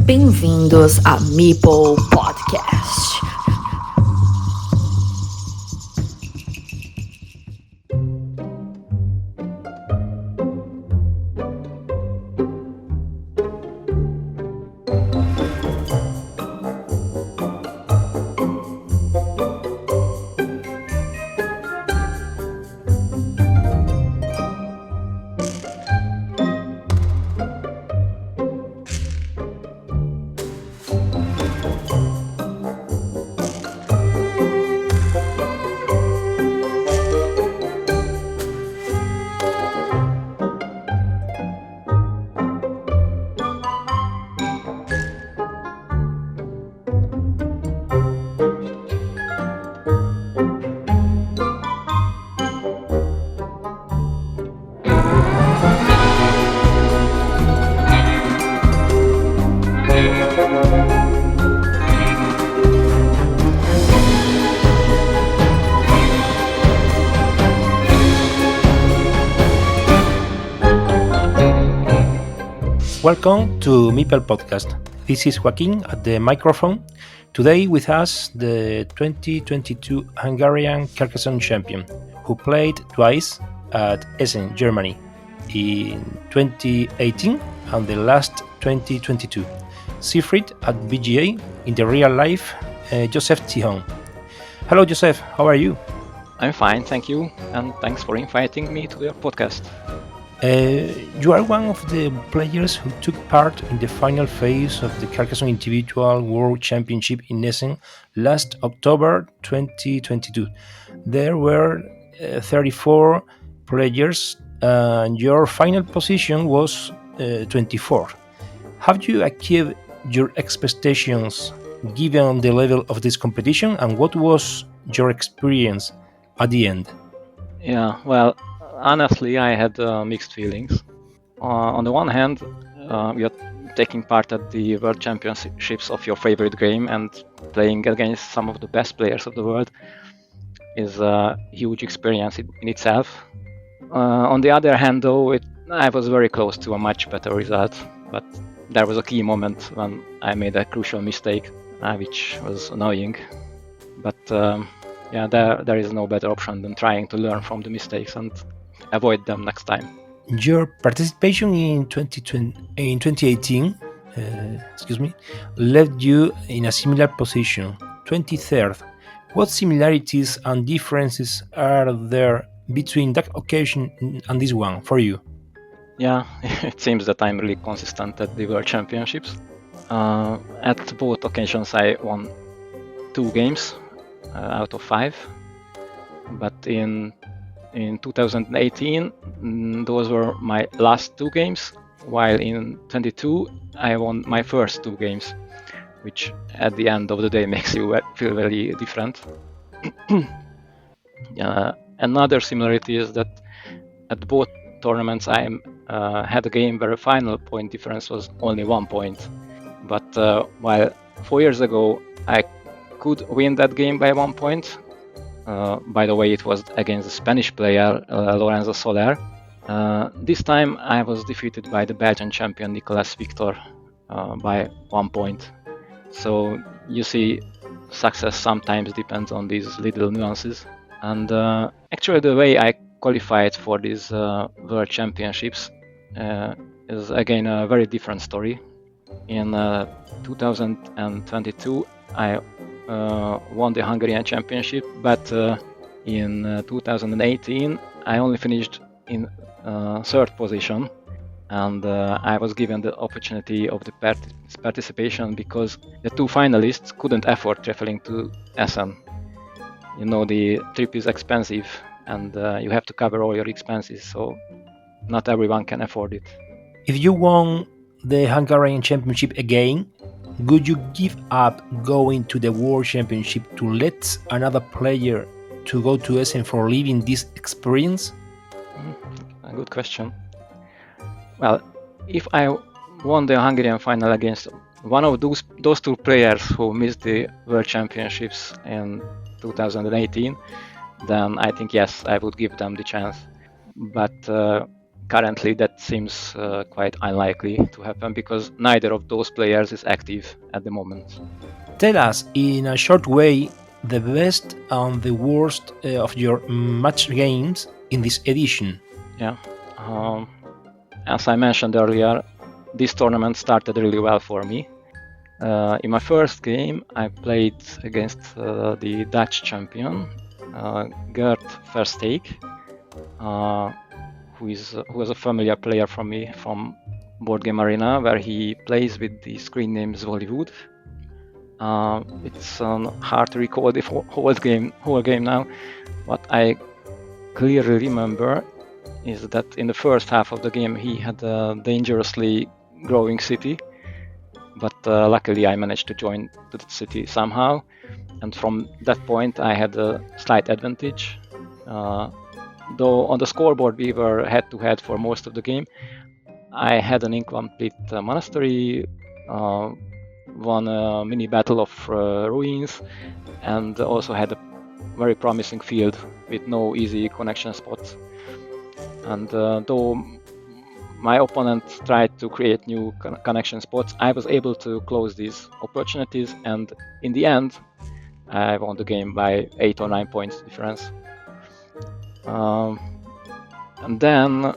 Bem-vindos a Meeple Podcast. Welcome to Meeple Podcast. This is Joaquin at the microphone. Today with us the 2022 Hungarian Carcassonne champion, who played twice at Essen, Germany, in 2018 and the last 2022. Szigfrid at BGA, in the real life, Jozsef Tihon. Hello Jozsef, how are you? I'm fine, thank you, and thanks for inviting me to your podcast. You are one of the players who took part in the final phase of the Carcassonne Individual World Championship in Essen last October 2022. There were 34 players and your final position was 24. Have you achieved your expectations given the level of this competition, and what was your experience at the end? Yeah, well, honestly, I had mixed feelings. On the one hand, you're taking part at the World Championships of your favorite game and playing against some of the best players of the world is a huge experience in itself. On the other hand, though, I was very close to a much better result, but there was a key moment when I made a crucial mistake, which was annoying. But there is no better option than trying to learn from the mistakes and avoid them next time. Your participation in 2018 left you in a similar position, 23rd. What similarities and differences are there between that occasion and this one for you? Yeah, it seems that I'm really consistent at the World Championships. At both occasions I won 2 games out of 5, but in 2018 those were my last 2 games, while in 22 I won my first 2 games, which at the end of the day makes you feel very different. Another similarity is that at both tournaments I had a game where the final point difference was only 1 point, but while 4 years ago I could win that game by 1 point. By the way, it was against the Spanish player Lorenzo Soler. This time I was defeated by the Belgian champion Nicolas Victor by 1 point. So you see, success sometimes depends on these little nuances. And actually the way I qualified for these World Championships is again a very different story. In 2022 I won the Hungarian Championship, but in 2018 I only finished in 3rd position, and I was given the opportunity of the participation because the 2 finalists couldn't afford traveling to Essen. You know, the trip is expensive and you have to cover all your expenses, so not everyone can afford it. If you won the Hungarian Championship again, would you give up going to the World Championship to let another player to go to Essen for living this experience? A good question. Well, if I won the Hungarian final against one of those 2 players who missed the World Championships in 2018, then I think yes, I would give them the chance. But currently that seems quite unlikely to happen because neither of those players is active at the moment. Tell us, in a short way, the best and the worst of your match games in this edition. Yeah. As I mentioned earlier, this tournament started really well for me. In my first game, I played against the Dutch champion, Gert Versteeg, who is a familiar player for me from Board Game Arena, where he plays with the screen name Hollywood. It's hard to recall the whole game now. What I clearly remember is that in the first half of the game he had a dangerously growing city, but luckily I managed to join the city somehow, and from that point I had a slight advantage. Though on the scoreboard we were head-to-head for most of the game, I had an incomplete monastery, won a mini battle of ruins, and also had a very promising field with no easy connection spots. And though my opponent tried to create new connection spots, I was able to close these opportunities, and in the end I won the game by 8 or 9 points difference. And then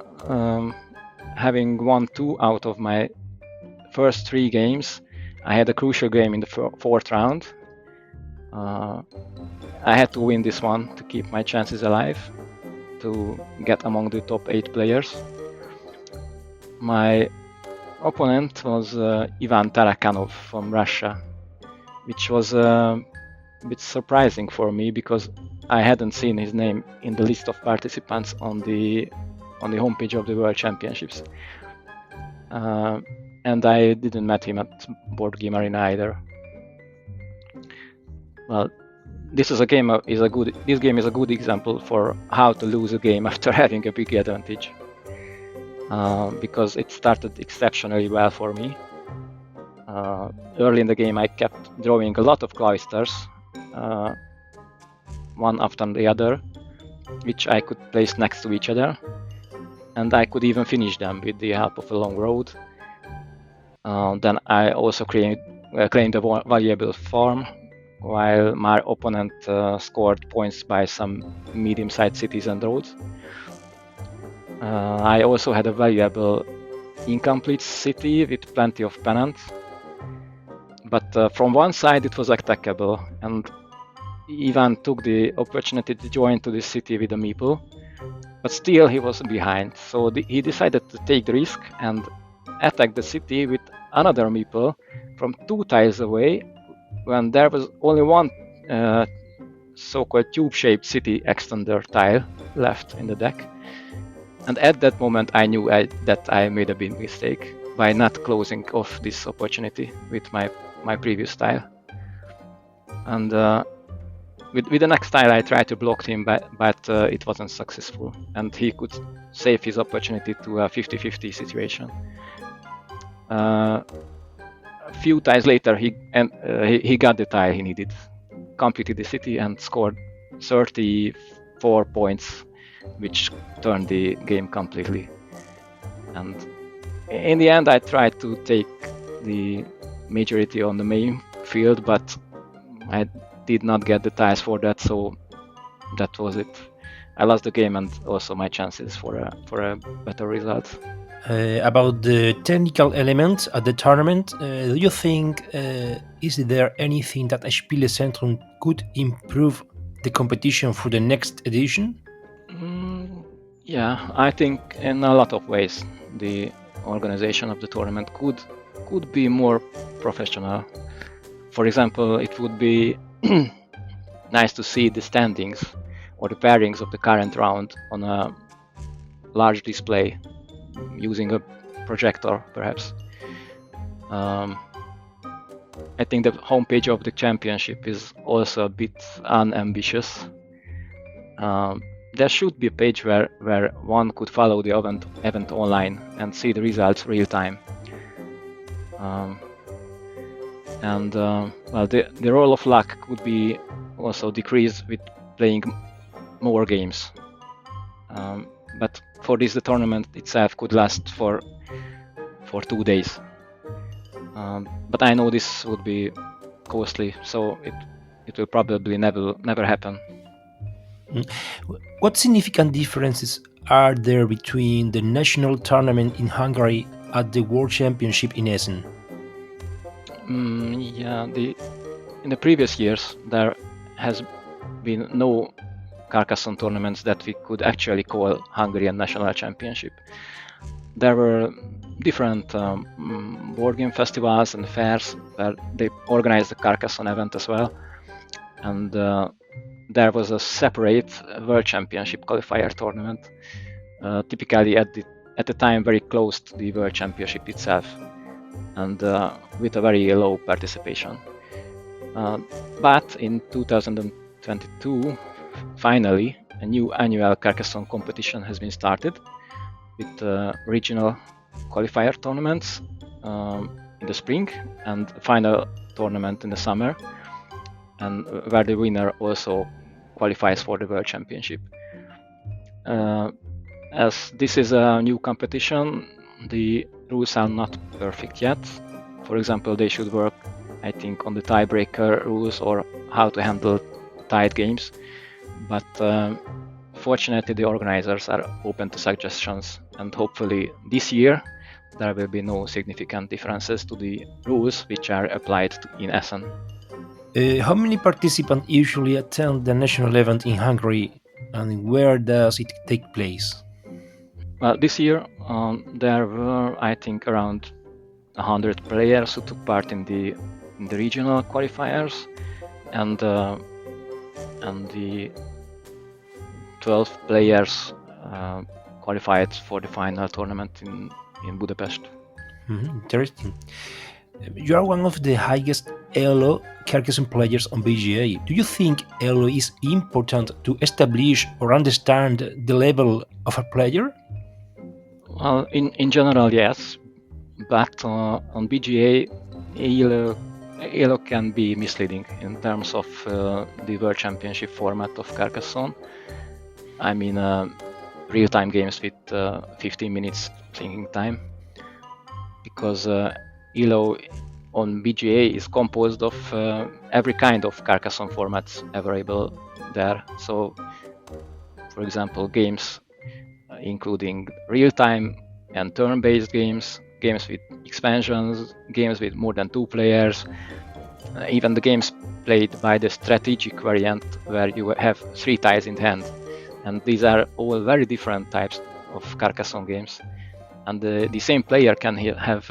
having won 2 out of my first 3 games, I had a crucial game in the 4th round. I had to win this one to keep my chances alive, to get among the top 8 players. My opponent was Ivan Tarakanov from Russia, which was a bit surprising for me because I hadn't seen his name in the list of participants on the homepage of the World Championships. And I didn't meet him at Board Game Arena either. Well, this game is a good example for how to lose a game after having a big advantage, because it started exceptionally well for me. Early in the game I kept drawing a lot of cloisters, one after the other, which I could place next to each other, and I could even finish them with the help of a long road. Then I also claimed a valuable farm, while my opponent scored points by some medium-sized cities and roads. I also had a valuable incomplete city with plenty of pennants, but from one side it was attackable, and Ivan took the opportunity to join to the city with a meeple, but still he was behind, so he decided to take the risk and attack the city with another meeple from 2 tiles away, when there was only one so-called tube-shaped city extender tile left in the deck. And at that moment I knew that I made a big mistake by not closing off this opportunity with my previous tile. And with the next tile I tried to block him, but it wasn't successful, and he could save his opportunity to a 50-50 situation. A few tiles later he got the tile he needed, completed the city, and scored 34 points, which turned the game completely. And in the end I tried to take the majority on the main field, but I did not get the tiles for that, so that was it. I lost the game and also my chances for a better result. About the technical elements at the tournament, do you think is there anything that Spielezentrum could improve the competition for the next edition? Yeah, I think in a lot of ways the organization of the tournament could be more professional. For example, it would be nice to see the standings or the pairings of the current round on a large display using a projector, perhaps. I think the homepage of the championship is also a bit unambitious. There should be a page where one could follow the event online and see the results real time. Well, the role of luck could be also decreased with playing more games. but for this, the tournament itself could last for 2 days. But I know this would be costly, so it will probably never happen. What significant differences are there between the national tournament in Hungary at the World Championship in Essen? In the previous years, there has been no Carcassonne tournaments that we could actually call Hungarian National Championship. There were different board game festivals and fairs where they organized the Carcassonne event as well, and there was a separate World Championship qualifier tournament, typically at the time very close to the World Championship itself, and with a very low participation. But in 2022, finally, a new annual Carcassonne competition has been started with regional qualifier tournaments in the spring and a final tournament in the summer, and where the winner also qualifies for the World Championship. As this is a new competition, the rules are not perfect yet. For example, they should work, I think, on the tiebreaker rules or how to handle tied games. But fortunately, the organizers are open to suggestions, and hopefully this year there will be no significant differences to the rules which are applied in Essen. How many participants usually attend the national event in Hungary, and where does it take place? Well, this year there were, I think, around 100 players who took part in the regional qualifiers, and the 12 players qualified for the final tournament in Budapest. Interesting. You are one of the highest ELO Carcassonne players on BGA. Do you think ELO is important to establish or understand the level of a player? Well, in general, yes, but on BGA, ELO can be misleading in terms of the World Championship format of Carcassonne. I mean, real-time games with 15 minutes thinking time, because ELO on BGA is composed of every kind of Carcassonne formats available there. So, for example, games including real-time and turn-based games, games with expansions, games with more than 2 players, even the games played by the strategic variant where you have 3 tiles in hand. And these are all very different types of Carcassonne games. And the same player can have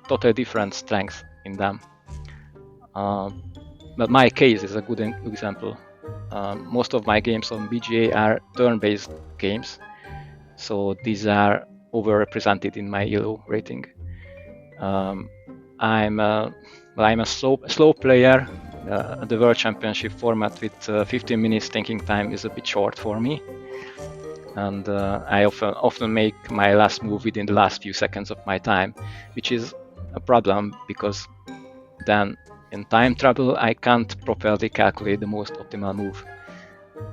totally different strengths in them. But my case is a good example. Most of my games on BGA are turn-based games, so these are overrepresented in my ELO rating. I'm a slow player. The World Championship format with 15 minutes thinking time is a bit short for me, and I often make my last move within the last few seconds of my time, which is a problem because then in time trouble I can't properly calculate the most optimal move.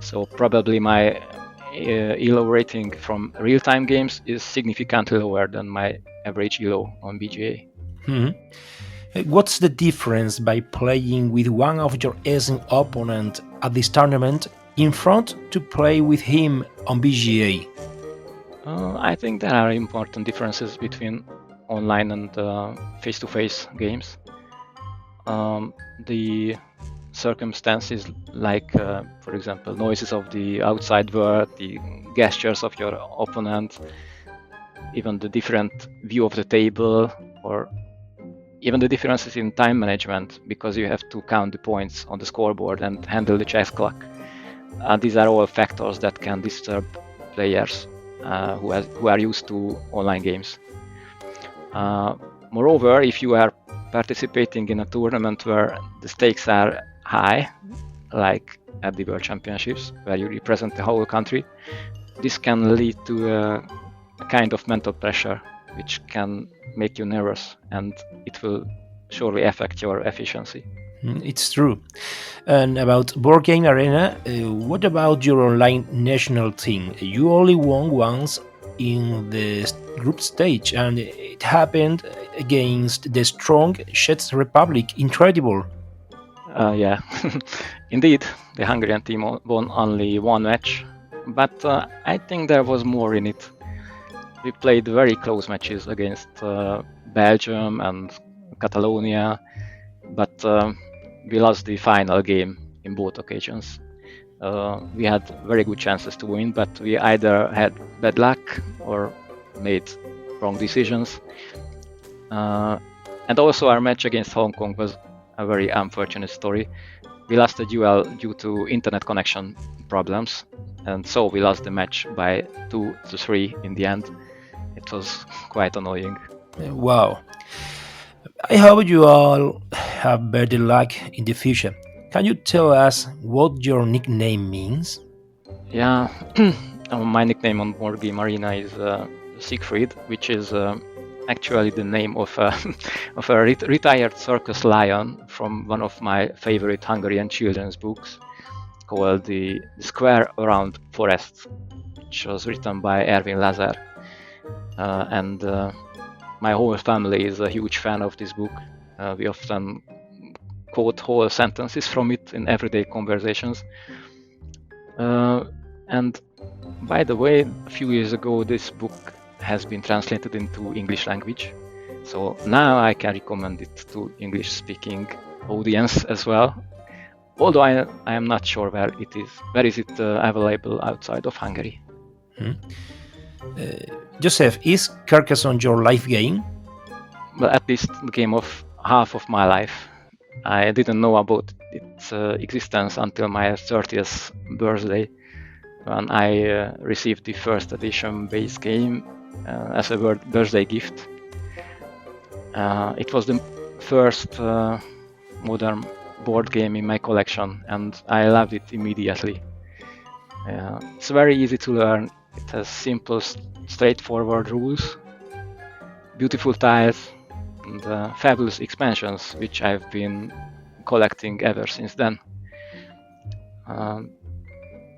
So probably my ELO rating from real-time games is significantly lower than my average ELO on BGA. What's the difference by playing with one of your Essen opponent at this tournament in front to play with him on BGA? I think there are important differences between online and face-to-face games. The circumstances like, for example, noises of the outside world, the gestures of your opponent, even the different view of the table, or even the differences in time management, because you have to count the points on the scoreboard and handle the chess clock. These are all factors that can disturb players who are used to online games. Moreover, if you are participating in a tournament where the stakes are high, like at the World Championships, where you represent the whole country, this can lead to a kind of mental pressure, which can make you nervous, and it will surely affect your efficiency. It's true. And about Board Game Arena, what about your online national team? You only won once in the group stage, and it happened against the strong Czech Republic. Incredible. Yeah, indeed, the Hungarian team won only one match, but I think there was more in it. We played very close matches against Belgium and Catalonia, but we lost the final game in both occasions. We had very good chances to win, but we either had bad luck or made wrong decisions. And also our match against Hong Kong was a very unfortunate story. We lost a duel due to internet connection problems, and so we lost the match by 2-3 in the end. It was quite annoying. Wow. I hope you all have better luck in the future. Can you tell us what your nickname means? Yeah, my nickname on Board Game Arena is Szigfrid, which is actually the name of of a retired circus lion from one of my favorite Hungarian children's books called The Square Around Forest, which was written by Erwin Lazar. And my whole family is a huge fan of this book. We often quote whole sentences from it in everyday conversations. And by the way, a few years ago, this book has been translated into English language. So now I can recommend it to English-speaking audience as well. Although I am not sure where it is. Where is it available outside of Hungary? Jozsef, is Carcassonne your life game? Well, at least the game of half of my life. I didn't know about its existence until my 30th birthday, when I received the first edition base game as a birthday gift. It was the first modern board game in my collection, and I loved it immediately. It's very easy to learn. It has simple, straightforward rules, beautiful tiles, and fabulous expansions, which I've been collecting ever since then.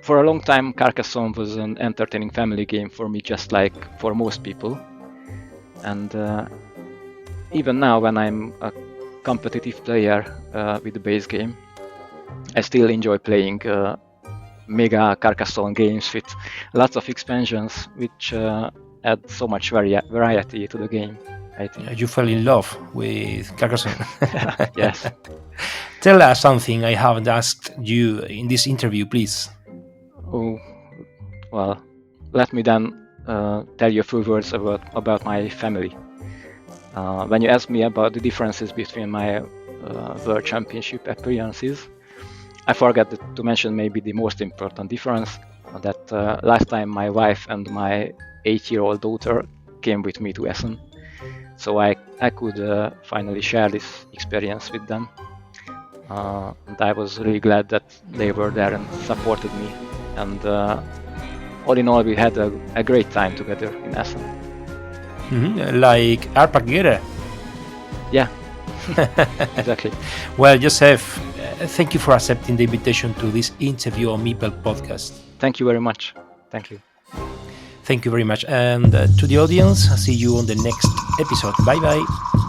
For a long time, Carcassonne was an entertaining family game for me, just like for most people. And even now, when I'm a competitive player with the base game, I still enjoy playing mega Carcassonne games with lots of expansions, which add so much variety to the game, I think. You fell in love with Carcassonne. Yes. Tell us something I haven't asked you in this interview, please. Oh, well, let me then tell you a few words about my family. When you asked me about the differences between my World Championship appearances, I forgot to mention maybe the most important difference, that last time my wife and my 8-year-old daughter came with me to Essen. So I could finally share this experience with them. And I was really glad that they were there and supported me. And all in all, we had a great time together in Essen. Like Arpagera. Yeah, exactly. Well, Jozsef, thank you for accepting the invitation to this interview on Meeple podcast. Thank you very much. Thank you. Thank you very much. And to the audience, see you on the next episode. Bye bye.